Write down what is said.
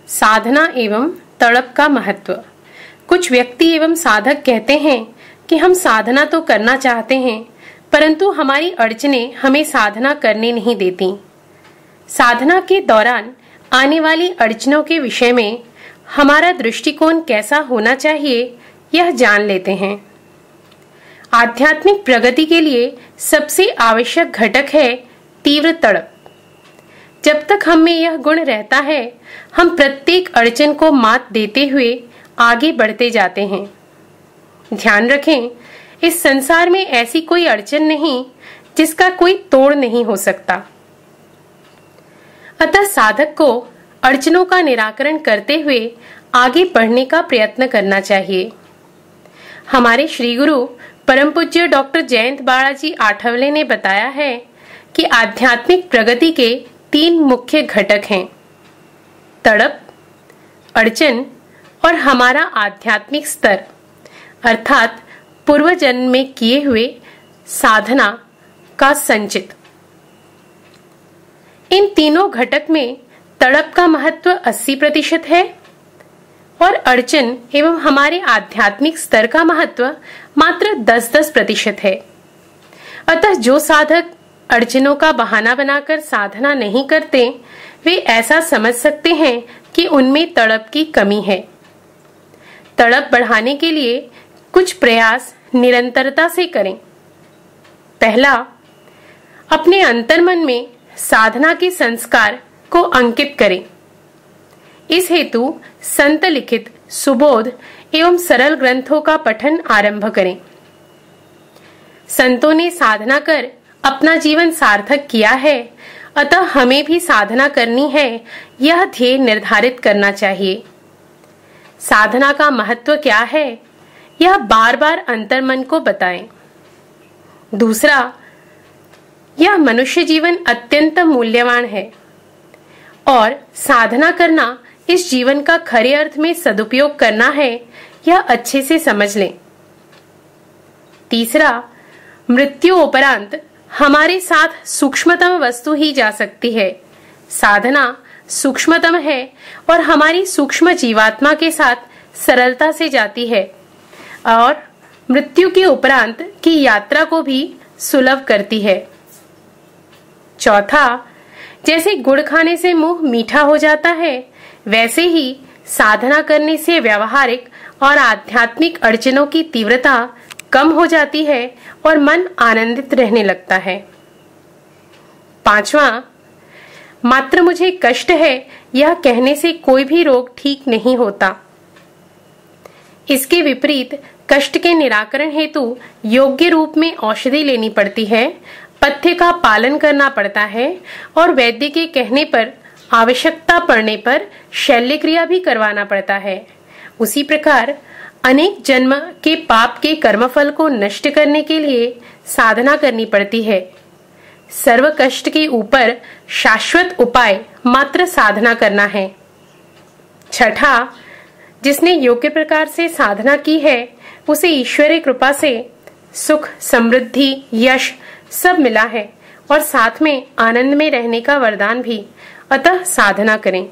साधना एवं तड़प का महत्व। कुछ व्यक्ति एवं साधक कहते हैं कि हम साधना तो करना चाहते हैं, परंतु हमारी अड़चनें हमें साधना करने नहीं देती। साधना के दौरान आने वाली अड़चनों के विषय में हमारा दृष्टिकोण कैसा होना चाहिए, यह जान लेते हैं। आध्यात्मिक प्रगति के लिए सबसे आवश्यक घटक है तीव्र तड़प। जब तक हम में यह गुण रहता है, हम प्रत्येक अड़चन को मात देते हुए आगे बढ़ते जाते हैं। ध्यान रखें, इस संसार में ऐसी कोई अड़चन नहीं जिसका कोई तोड़ नहीं हो सकता। अतः साधक को अड़चनों का निराकरण करते हुए आगे बढ़ने का प्रयत्न करना चाहिए। हमारे श्री गुरु परम पूज्य डॉक्टर जयंत बालाजी आठवले ने बताया है कि आध्यात्मिक प्रगति के 3 मुख्य घटक हैं: तड़प, अड़चन और हमारा आध्यात्मिक स्तर, अर्थात पूर्व जन्म में किए हुए साधना का संचित। इन तीनों घटक में तड़प का महत्व 80% है और अड़चन एवं हमारे आध्यात्मिक स्तर का महत्व मात्र 10% है। अतः जो साधक अड़चनों का बहाना बनाकर साधना नहीं करते, वे ऐसा समझ सकते हैं कि उनमें तड़प की कमी है। तड़प बढ़ाने के लिए कुछ प्रयास निरंतरता से करें। पहला, अपने अंतर्मन में साधना के संस्कार को अंकित करें। इस हेतु संत लिखित सुबोध एवं सरल ग्रंथों का पठन आरंभ करें। संतों ने साधना कर अपना जीवन सार्थक किया है, अतः हमें भी साधना करनी है, यह ध्येय निर्धारित करना चाहिए। साधना का महत्व क्या है, यह बार बार अंतर्मन को बताएं। दूसरा, यह मनुष्य जीवन अत्यंत मूल्यवान है और साधना करना इस जीवन का खरे अर्थ में सदुपयोग करना है, यह अच्छे से समझ लें। तीसरा, मृत्यु उपरांत हमारे साथ सूक्ष्मतम वस्तु ही जा सकती है। साधना सूक्ष्मतम है और हमारी सूक्ष्म जीवात्मा के साथ सरलता से जाती है और मृत्यु के उपरांत की यात्रा को भी सुलभ करती है। चौथा, जैसे गुड़ खाने से मुंह मीठा हो जाता है, वैसे ही साधना करने से व्यावहारिक और आध्यात्मिक अड़चनों की तीव्रता कम हो जाती है और मन आनंदित रहने लगता है। पांचवा, मात्र मुझे कष्ट है, यह कहने से कोई भी रोग ठीक नहीं होता। इसके विपरीत कष्ट के निराकरण हेतु योग्य रूप में औषधि लेनी पड़ती है, पथ्य का पालन करना पड़ता है और वैद्य के कहने पर आवश्यकता पड़ने पर शल्य क्रिया भी करवाना पड़ता है। उसी प्रकार अनेक जन्म के पाप के कर्मफल को नष्ट करने के लिए साधना करनी पड़ती है। सर्व कष्ट के ऊपर शाश्वत उपाय मात्र साधना करना है। छठा, जिसने योग्य प्रकार से साधना की है, उसे ईश्वरीय कृपा से सुख, समृद्धि, यश सब मिला है और साथ में आनंद में रहने का वरदान भी। अतः साधना करें।